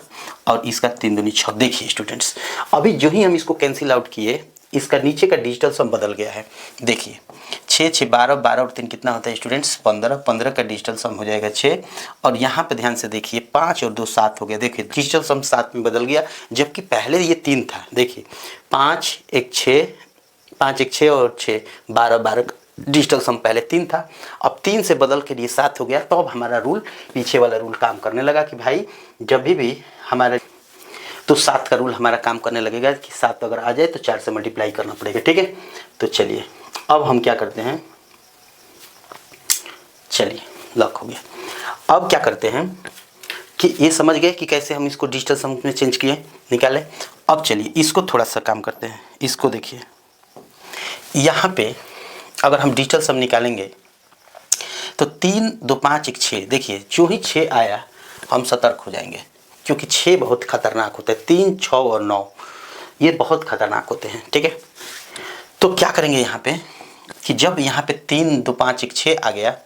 और इसका 3 दूनी 6। देखिए स्टूडेंट्स, अभी जो ही हम इसको कैंसिल आउट किए, इसका नीचे का डिजिटल सम बदल गया है। देखिए 6 6 12, 12 और 3 कितना होता है स्टूडेंट्स, 15। 15 का डिजिटल सम हो जाएगा 6। और यहाँ पे ध्यान से देखिए, 5 और 2 7 हो गया। देखिए डिजिटल सम 7 में बदल गया, जबकि पहले ये 3 था। देखिए 5 1 6, 5 1 6 और 6 12 12। डिजिटल सम पहले 3 था, अब 3 से बदल के लिए 7 हो गया। तो अब हमारा रूल, पीछे वाला रूल काम करने लगा कि भाई जब भी हमारा, तो 7 का रूल हमारा काम करने लगेगा कि 7 अगर आ जाए तो 4 से मल्टीप्लाई करना पड़ेगा। ठीक है, तो चलिए अब हम क्या करते हैं, चलिए लॉक हो गया। अब क्या करते हैं कि ये समझ गए कि कैसे हम इसको डिजिटल सम में चेंज किए, निकाले। अब चलिए इसको थोड़ा सा काम करते हैं। इसको देखिए, यहाँ पे अगर हम डिजिटल सम निकालेंगे तो 3 2 5 1 6। देखिए जो ही 6 आया हम सतर्क हो जाएंगे, क्योंकि 6 बहुत खतरनाक होता है। 3 6 और 9 ये बहुत खतरनाक होते हैं। ठीक है, तो क्या करेंगे यहाँ पे कि जब यहाँ पे 3 2 5 1 6 आ गया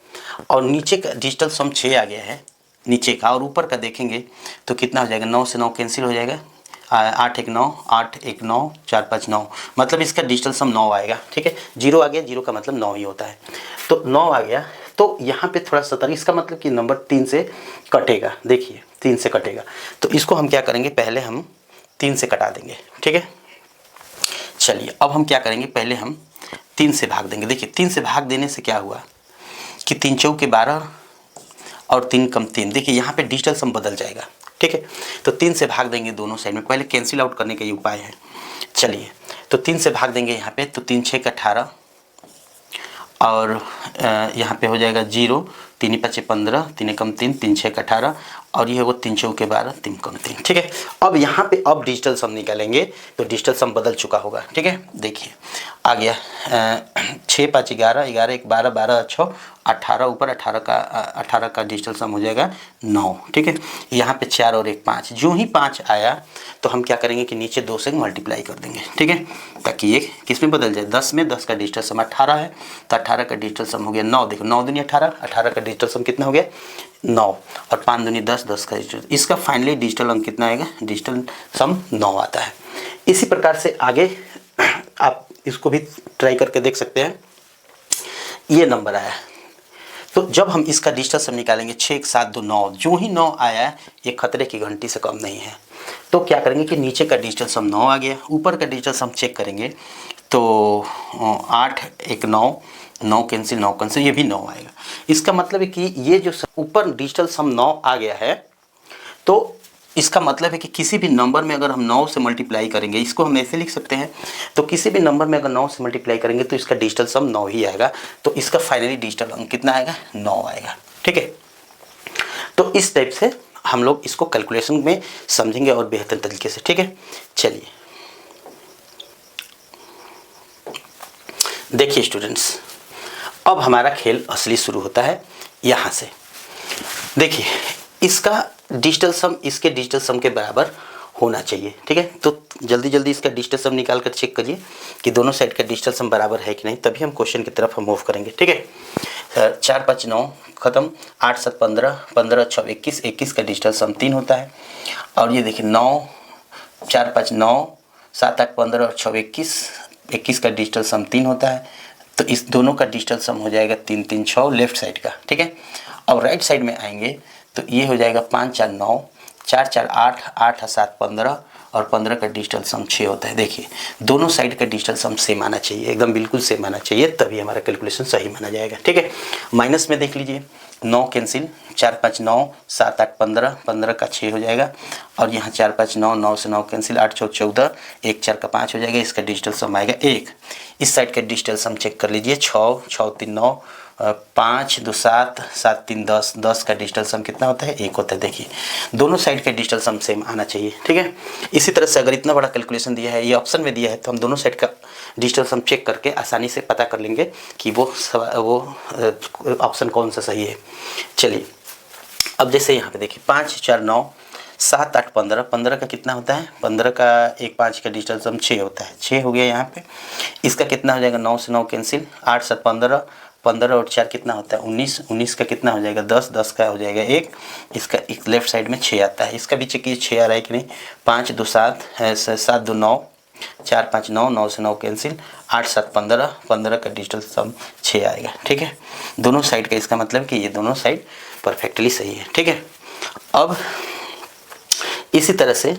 और नीचे का डिजिटल सम 6 आ गया है नीचे का, और ऊपर का देखेंगे तो कितना हो जाएगा, 9 से 9 कैंसिल हो जाएगा, 8 1 9, 8 1 9, 4 5 9। मतलब इसका डिजिटल सम 9 आएगा। ठीक है, 0 आ गया, 0 का मतलब 9 ही होता है। तो 9 आ गया, तो यहाँ पे थोड़ा सतर्क, इसका मतलब कि नंबर 3 से कटेगा। देखिए 3 से कटेगा, तो इसको हम क्या करेंगे, पहले हम 3 से कटा देंगे। ठीक है, चलिए अब हम क्या करेंगे, पहले हम 3 से भाग देंगे। देखिए 3 से भाग देने से क्या हुआ कि 3 चौके 12 और 3 कम 3। देखिए यहाँ पे डिजिटल सम बदल जाएगा। ठीक है, तो 3 से भाग देंगे दोनों साइड में, पहले कैंसिल आउट करने का ये उपाय है। चलिए तो 3 से भाग देंगे यहाँ पे, तो 3 6 का 18 और यहाँ पे हो जाएगा 0, 3 5 15, 3 कम 3, 3 6 का 18 और ये वो 3 चौके 12, 3 कम 3। ठीक है, अब यहाँ पे अब डिजिटल सम निकालेंगे तो डिजिटल सम बदल चुका होगा। ठीक है, देखिए आ गया 6 5 11, 11 1 12, 12 6 18, ऊपर 18 का डिजिटल सम हो जाएगा 9। ठीक है, यहाँ पे 4 और 1 5। जो ही 5 आया तो हम क्या करेंगे कि नीचे 2 से मल्टीप्लाई कर देंगे। ठीक है, ताकि ये किस में बदल जाए, 10 में। 10 का डिजिटल सम 18 है, तो 18 का डिजिटल सम हो गया 9। देखो 9 दूनी 18, 18 का डिजिटल सम कितना हो गया 9, और 5 दूनी 10, 10 का डिजिटल, इसका फाइनली डिजिटल अंक कितना आएगा, डिजिटल सम 9 आता है। इसी प्रकार से आगे आप इसको भी ट्राई करके देख सकते हैं। ये नंबर आया, तो जब हम इसका डिजिटल सम निकालेंगे 6 1 7 2 9, जो ही 9 आया ये खतरे की घंटी से कम नहीं है। तो क्या करेंगे कि नीचे का डिजिटल सम 9 आ गया, ऊपर का डिजिटल सम चेक करेंगे तो 8 1 9, 9 कैंसिल, 9 कैंसिल, ये भी 9 आएगा। इसका मतलब है कि ये जो ऊपर डिजिटल सम 9 आ गया है, तो इसका मतलब है कि किसी भी नंबर में अगर हम 9 से मल्टीप्लाई करेंगे, इसको हम ऐसे लिख सकते हैं, तो किसी भी नंबर में अगर 9 से मल्टीप्लाई करेंगे तो इसका डिजिटल सम 9 ही आएगा। तो इसका फाइनली डिजिटल अंक कितना आएगा, 9 आएगा। ठीक है, तो इस टाइप से हम लोग इसको कैलकुलेशन में समझेंगे और बेहतर तरीके से। ठीक है, चलिए देखिए स्टूडेंट्स, अब हमारा खेल असली शुरू होता है यहाँ से। देखिए इसका डिजिटल सम इसके डिजिटल सम के बराबर होना चाहिए। ठीक है, तो जल्दी जल्दी इसका डिजिटल सम निकाल कर चेक करिए कि दोनों साइड का डिजिटल सम बराबर है कि नहीं, तभी हम क्वेश्चन की तरफ हम मूव करेंगे। ठीक है, 4 5 9 खत्म, 8 7 15, 15 6 21, 21 का डिजिटल सम 3 होता है। और ये देखिए 9 4 5 9 7 8 15 और 6 21, 21 का डिजिटल सम 3 होता है। तो इस दोनों का डिजिटल सम हो जाएगा 3 3 6 लेफ्ट साइड का। ठीक है, और राइट साइड में आएंगे तो ये हो जाएगा 5 4 9 4 4 8 8 7 15 और 15 का डिजिटल सम 6 होता है। देखिए दोनों साइड का डिजिटल सम सेम आना चाहिए, एकदम बिल्कुल सेम आना चाहिए, तभी हमारा कैलकुलेशन सही माना जाएगा। ठीक है, माइनस में देख लीजिए 9 कैंसिल, 4 5 9 7 8 15, 15 का 6 हो जाएगा। और यहाँ 4 5 9, 9 से 9 कैंसिल, 8 4 14, 1 4 का 5 हो जाएगा। इसका डिजिटल सम आएगा 1। इस साइड का डिजिटल सम चेक कर लीजिए, 6 6 3 9, 5 2 7, 7 3 10, 10 का डिजिटल सम कितना होता है? 1 होता है। देखिए दोनों साइड का डिजिटल सम सेम आना चाहिए। ठीक है, इसी तरह से अगर इतना बड़ा कैलकुलेशन दिया है, ये ऑप्शन में दिया है, तो हम दोनों साइड का डिजिटल सम चेक करके आसानी से पता कर लेंगे कि वो ऑप्शन कौन सा सही है। चलिए अब जैसे यहाँ पे देखिए 5 4 9 7 8 15, 15 का कितना होता है? 15 का 1 5 का डिजिटल सम 6 होता है। 6 हो गया यहाँ पे। इसका कितना हो जाएगा? 9 से 9 कैंसिल, 8 7 15, 15 और 4 कितना होता है? 19, 19 का कितना हो जाएगा? 10, 10 का हो जाएगा 1। इसका एक लेफ्ट साइड में 6 आता है। इसका भी चेक कीजिए 6 आ रहा है कि नहीं। 5 2 7, 7 2 9, 4 5 9, 9 से 9 कैंसिल, 8 7 15, 15 का डिजिटल सम 6 आएगा। ठीक है, दोनों साइड का, इसका मतलब कि ये दोनों साइड परफेक्टली सही है। ठीक है, अब इसी तरह से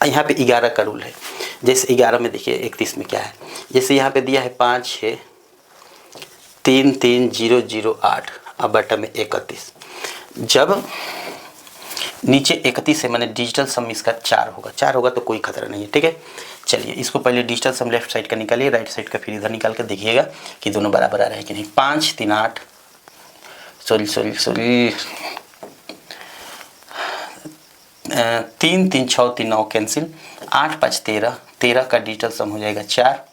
यहाँ पे 11 का रूल है। जैसे 11 में देखिए 31 में क्या है, जैसे यहाँ पे दिया है 5 6 3 3 0 0 8, अब बटा में 31। जब नीचे 31 है, मैंने डिजिटल सम इसका 4 होगा, 4 होगा तो कोई खतरा नहीं है। ठीक है, चलिए इसको पहले डिजिटल सम लेफ्ट साइड का निकालिए, राइट साइड का फिर इधर निकाल कर देखिएगा कि दोनों बराबर आ रहे हैं कि नहीं। 5 3 8, सॉरी 3 3 6 3 9 कैंसिल, 8 5 13, 13 का डिजिटल सम हो जाएगा 4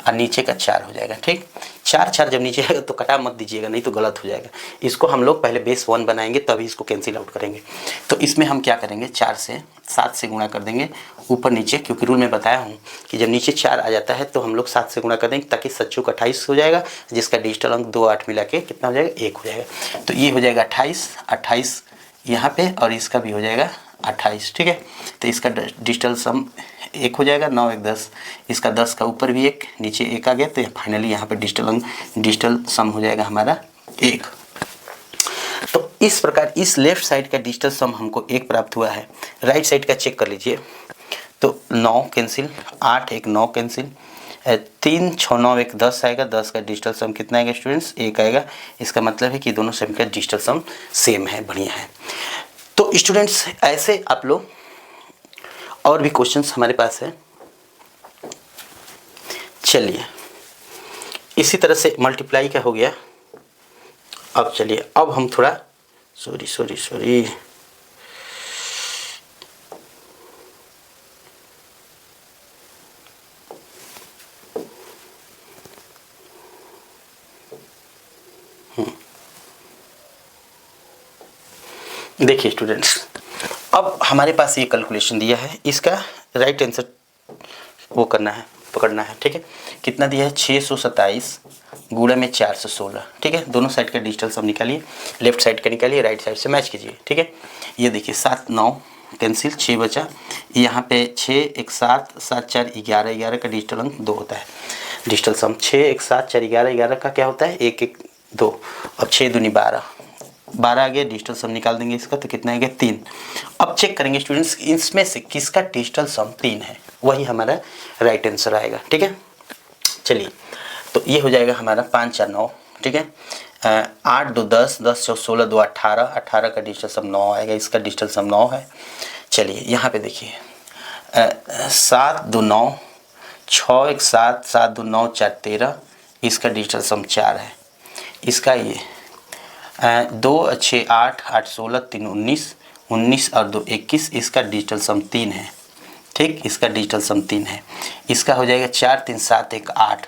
और नीचे का 4 हो जाएगा। ठीक, 4 4 जब नीचे आएगा तो कटा मत दीजिएगा, नहीं तो गलत हो जाएगा। इसको हम लोग पहले बेस 1 बनाएंगे तभी इसको कैंसिल आउट करेंगे। तो इसमें हम क्या करेंगे, 4 से 7 से गुणा कर देंगे ऊपर नीचे, क्योंकि रूल में बताया हूँ कि जब नीचे 4 आ जाता है तो हम लोग 7 से गुणा कर देंगे, ताकि 7 चौक 28 हो जाएगा, जिसका डिजिटल अंक 2 8 मिला के कितना हो जाएगा? 1 हो जाएगा। तो ये हो जाएगा 28, 28 यहाँ पे, और इसका भी हो जाएगा 28। ठीक है, तो इसका डिजिटल सम 1 हो जाएगा, 9 1 10, इसका 10 का ऊपर भी 1 नीचे 1 आ गया, तो फाइनली यहाँ पे डिजिटल सम हो जाएगा हमारा 1। तो इस प्रकार इस लेफ्ट साइड का डिजिटल सम हमको 1 प्राप्त हुआ है। राइट साइड का चेक कर लीजिए, तो 9 कैंसिल, 8 1 9 कैंसिल, 3 6 9 1 10 आएगा, 10 का डिजिटल सम कितना आएगा स्टूडेंट्स? 1 आएगा। इसका मतलब है कि दोनों सम का डिजिटल सम सेम है, बढ़िया है। तो स्टूडेंट्स ऐसे आप लोग और भी क्वेश्चंस हमारे पास है। चलिए इसी तरह से मल्टीप्लाई का हो गया। अब चलिए अब हम थोड़ा सॉरी देखिए स्टूडेंट्स, अब हमारे पास ये कैलकुलेशन दिया है, इसका राइट आंसर वो करना है, पकड़ना है। ठीक है, कितना दिया है? 627 गुणा में 416। ठीक है, दोनों साइड का डिजिटल सम निकालिए, लेफ्ट साइड का निकालिए, राइट साइड से मैच कीजिए। ठीक है, ये देखिए 7 9 कैंसिल, 6 बचा, यहाँ पे 6 1 7 7 4 11, 11 का डिजिटल अंक 2 होता है। डिजिटल सम 6 1 7 4 11, 11 का क्या होता है? 1 1 2, अब 6 दूनी 12, 12 आ गया, डिजिटल सम निकाल देंगे इसका, तो कितना आ गया? 3। अब चेक करेंगे स्टूडेंट्स, इसमें से किसका डिजिटल सम 3 है, वही हमारा राइट आंसर आएगा। ठीक है, चलिए तो ये हो जाएगा हमारा 5 4 9। ठीक है, 8 2 10, 10 4 16, 2 18, 18 का डिजिटल सम 9 आएगा, इसका डिजिटल सम 9 है। चलिए यहाँ पे देखिए 7 2 9, 6 1 7, 7 2 9 4 13, इसका डिजिटल सम 4 है। इसका ये 2 6 8, 8 16, 3 19, 19 और 2 21, इसका डिजिटल सम 3 है। ठीक, इसका डिजिटल सम 3 है। इसका हो जाएगा 4 3 7 1 8।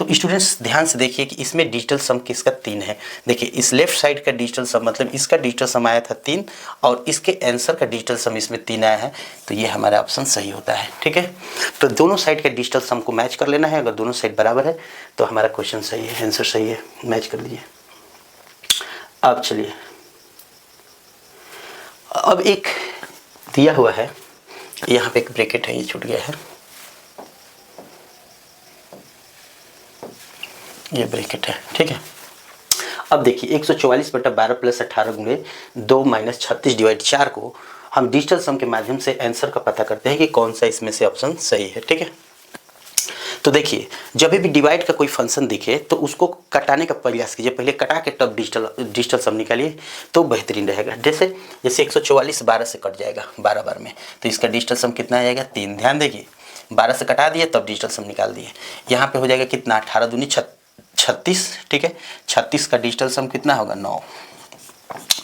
तो स्टूडेंट्स ध्यान से देखिए कि इसमें डिजिटल सम किसका 3 है। देखिए इस लेफ्ट साइड का डिजिटल सम मतलब इसका डिजिटल सम आया था 3 और इसके आंसर का डिजिटल सम इसमें 3 आया है, तो ये हमारा ऑप्शन सही होता है। ठीक है, तो दोनों साइड के डिजिटल सम को मैच कर लेना है। अगर दोनों साइड बराबर है तो हमारा क्वेश्चन सही है, आंसर सही है, मैच कर लीजिए। अब चलिए, अब एक दिया हुआ है, यहाँ पे एक ब्रैकेट है, ये छूट गया है, ये ब्रैकेट है। ठीक है, अब देखिए 144/12 + 18 × 2 - 36 / 4 को हम डिजिटल सम के माध्यम से आंसर का पता करते हैं कि कौन सा इसमें से ऑप्शन सही है। ठीक है, तो देखिए जब भी डिवाइड का कोई फंक्शन दिखे तो उसको कटाने का प्रयास कीजिए, पहले कटा के तब डिजिटल सम निकालिए तो बेहतरीन रहेगा। जैसे 144 12 से कट जाएगा 12 बार में, तो इसका डिजिटल सम कितना आ जाएगा 3। ध्यान देखिए 12 से कटा दिए तब डिजिटल सम निकाल दिए। यहाँ पे हो जाएगा कितना 18 दूनी 36। ठीक है, 36 का डिजिटल सम कितना होगा 9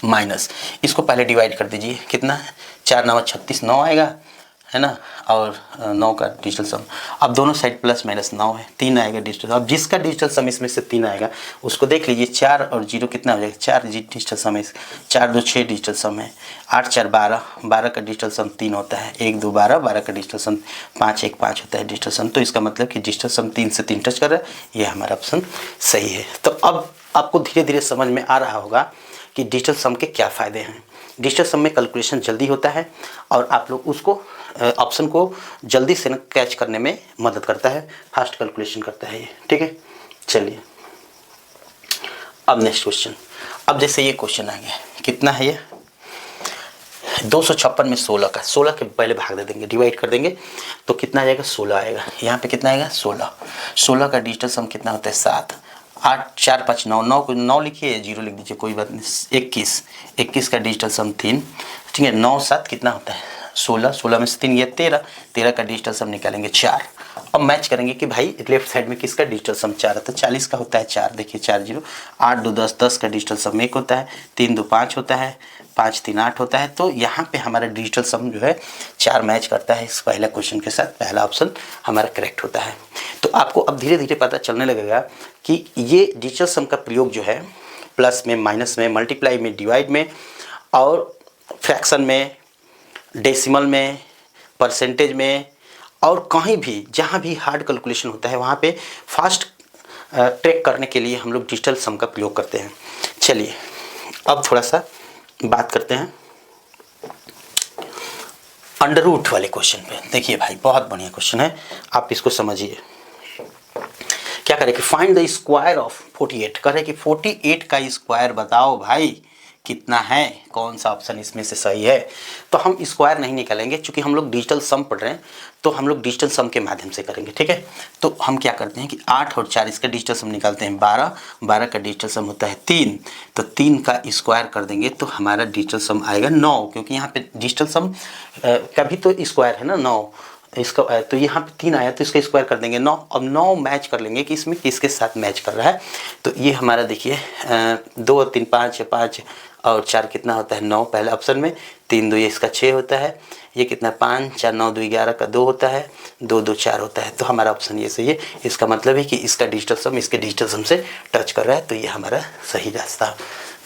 माइनस, इसको पहले डिवाइड कर दीजिए, कितना 4 9 36 9 आएगा, है ना, और 9 का डिजिटल सम। अब दोनों साइड प्लस माइनस 9 है, 3 आएगा डिजिटल। अब जिसका डिजिटल सम इसमें से 3 आएगा उसको देख लीजिए, 4 और 0 कितना हो जाएगा 4 डिजिटल सम है, 4 2 6 डिजिटल सम है, 8 4 12, 12 का डिजिटल सम 3 होता है, 1 2 12, 12 का डिजिटल सम 5 1 5 होता है डिजिटल सम। तो इसका मतलब कि डिजिटल सम 3 से 3 टच कर रहा है, ये हमारा ऑप्शन सही है। तो अब आपको धीरे धीरे समझ में आ रहा होगा कि डिजिटल सम के क्या फ़ायदे हैं। डिजिटल सम में कैलकुलेशन जल्दी होता है और आप लोग उसको ऑप्शन को जल्दी से कैच करने में मदद करता है, फास्ट कैलकुलेशन करता है ये। ठीक है, चलिए अब नेक्स्ट क्वेश्चन। अब जैसे ये क्वेश्चन आ गया, कितना है ये 256 में 16 का, 16 के पहले भाग दे देंगे, डिवाइड कर देंगे तो कितना आ जाएगा 16 आएगा। यहाँ पे कितना आएगा 16, 16 का डिजिटल सम कितना होता है 7, 8 4 5 9, 9 को 9 लिखिए, 0 लिख दीजिए, कोई बात नहीं। 21, 21 का डिजिटल सम 3। ठीक है, 9 7 कितना होता है 16, 16 में से 3 ये 13, 13 का डिजिटल सम निकालेंगे 4। अब मैच करेंगे कि भाई लेफ्ट साइड में किसका डिजिटल सम 4 है, तो 40 का होता है 4। देखिए 4 0, 8 2 10, 10 का डिजिटल सम 1 होता है, 3 2 5 होता है, 5 3 8 होता है। तो यहाँ पे हमारा डिजिटल सम जो है 4 मैच करता है इस पहला क्वेश्चन के साथ, पहला ऑप्शन हमारा करेक्ट होता है। तो आपको अब धीरे धीरे पता चलने लगेगा कि ये डिजिटल सम का प्रयोग जो है प्लस में, माइनस में, मल्टीप्लाई में, डिवाइड में और फ्रैक्शन में, डेसिमल में, परसेंटेज में और कहीं भी जहाँ भी हार्ड कैलकुलेशन होता है वहाँ पे फास्ट ट्रैक करने के लिए हम लोग डिजिटल सम का प्रयोग करते हैं। चलिए अब थोड़ा सा बात करते हैं अंडर रूट वाले क्वेश्चन पे। देखिए भाई बहुत बढ़िया क्वेश्चन है, आप इसको समझिए। क्या करें कि फाइंड द स्क्वायर ऑफ 48, कह रहे कि 48 का स्क्वायर बताओ भाई कितना है, कौन सा ऑप्शन इसमें से सही है। तो हम स्क्वायर नहीं निकालेंगे, क्योंकि हम लोग डिजिटल सम पढ़ रहे हैं तो हम लोग डिजिटल सम के माध्यम से करेंगे। ठीक है, तो हम क्या करते हैं कि 8 और 4 इसका डिजिटल सम निकालते हैं 12, 12 का डिजिटल सम होता है 3, तो 3 का स्क्वायर कर देंगे तो हमारा डिजिटल सम आएगा 9, क्योंकि यहाँ पे डिजिटल सम का भी तो स्क्वायर है ना 9, इसका, तो यहाँ पे 3 आया तो इसका स्क्वायर कर देंगे 9। अब 9 मैच कर लेंगे कि इसमें किसके साथ मैच कर रहा है। तो ये हमारा देखिए 2 3 5 5 और 4 कितना होता है 9 पहले ऑप्शन में, 3 2 ये इसका 6 होता है, ये कितना 5 4 9 2 11 का 2 होता है, 2 2 4 होता है। तो हमारा ऑप्शन ये सही है। इसका मतलब है कि इसका डिजिटल सम इसके डिजिटल सम से टच कर रहा है, तो ये हमारा सही रास्ता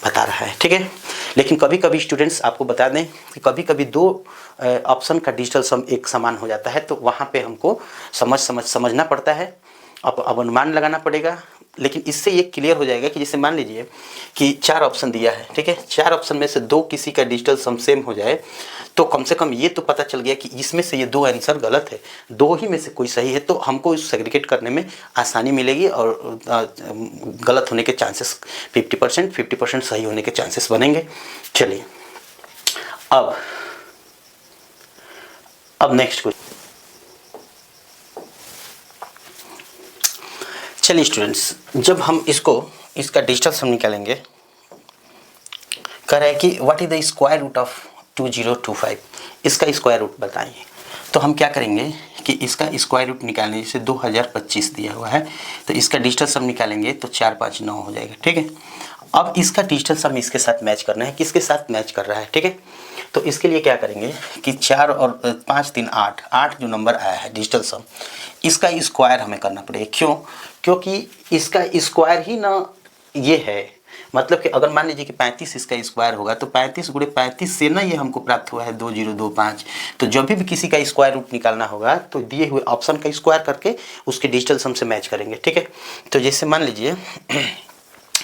बता रहा है। ठीक है, लेकिन कभी कभी स्टूडेंट्स आपको बता दें कि कभी कभी 2 ऑप्शन का डिजिटल सम एक समान हो जाता है, तो वहाँ पे हमको समझना पड़ता है, अब अनुमान लगाना पड़ेगा। लेकिन इससे ये क्लियर हो जाएगा कि जैसे मान लीजिए कि 4 ऑप्शन दिया है, ठीक है, 4 ऑप्शन में से 2 किसी का डिजिटल सम सेम हो जाए तो कम से कम ये तो पता चल गया कि इसमें से ये 2 आंसर गलत है, 2 ही में से कोई सही है, तो हमको इस सेग्रीगेट करने में आसानी मिलेगी और गलत होने के चांसेस 50%, 50% सही होने के चांसेस बनेंगे। चलिए अब नेक्स्ट क्वेश्चन। चलिए स्टूडेंट्स, जब हम इसका डिजिटल सम निकालेंगे, कह रहा है कि what is the square root of 2025, इसका स्क्वायर रूट बताइए। तो हम क्या करेंगे कि इसका स्क्वायर रूट निकालने, जैसे 2025 दिया हुआ है तो इसका डिजिटल सम निकालेंगे तो 4 5 9 हो जाएगा। ठीक है, अब इसका डिजिटल सम इसके साथ मैच करना है, किसके साथ मैच कर रहा है, ठीक है। तो इसके लिए क्या करेंगे कि 4 और 5 3 8, 8 जो नंबर आया है डिजिटल सम, इसका स्क्वायर हमें करना पड़ेगा। क्यों? क्योंकि इसका स्क्वायर ही ना ये है, मतलब कि अगर मान लीजिए कि 35 इसका स्क्वायर होगा तो 35 गुणे 35 से ना ये हमको प्राप्त हुआ है 2025। तो जब भी किसी का स्क्वायर रूट निकालना होगा तो दिए हुए ऑप्शन का स्क्वायर करके उसके डिजिटल सम से मैच करेंगे, ठीक है। तो जैसे मान लीजिए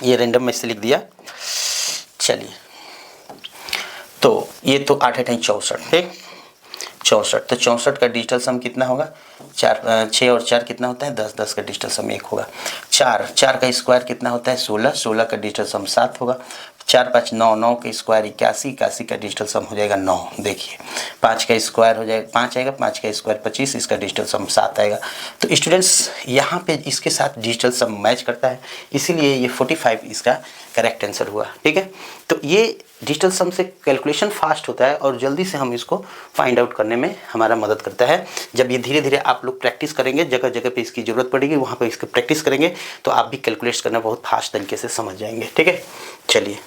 ये रैंडम में से लिख दिया, चलिए। तो ये तो 8 8 64, ठीक, 64। तो 64 का डिजिटल सम कितना होगा, 4 6 और 4 कितना होता है 10, 10 का डिजिटल सम 1 होगा। 4 का स्क्वायर कितना होता है 16, 16 का डिजिटल सम 7 होगा। 4 5 9, 9 का स्क्वायर 81, 81 का डिजिटल सम हो जाएगा 9। देखिए 5 का स्क्वायर हो जाएगा 5 आएगा, 5 का स्क्वायर 25, इसका डिजिटल सम 7 आएगा। तो स्टूडेंट्स यहाँ पे इसके साथ डिजिटल सम मैच करता है, इसीलिए ये 45 इसका करेक्ट आंसर हुआ, ठीक है। तो ये डिजिटल सम से कैलकुलेशन फास्ट होता है और जल्दी से हम इसको फाइंड आउट करने में हमारा मदद करता है। जब ये धीरे धीरे आप लोग प्रैक्टिस करेंगे, जगह जगह पे इसकी ज़रूरत पड़ेगी, वहाँ पे इसकी प्रैक्टिस करेंगे तो आप भी कैलकुलेट करना बहुत फास्ट तरीके से समझ जाएंगे, ठीक है। चलिए।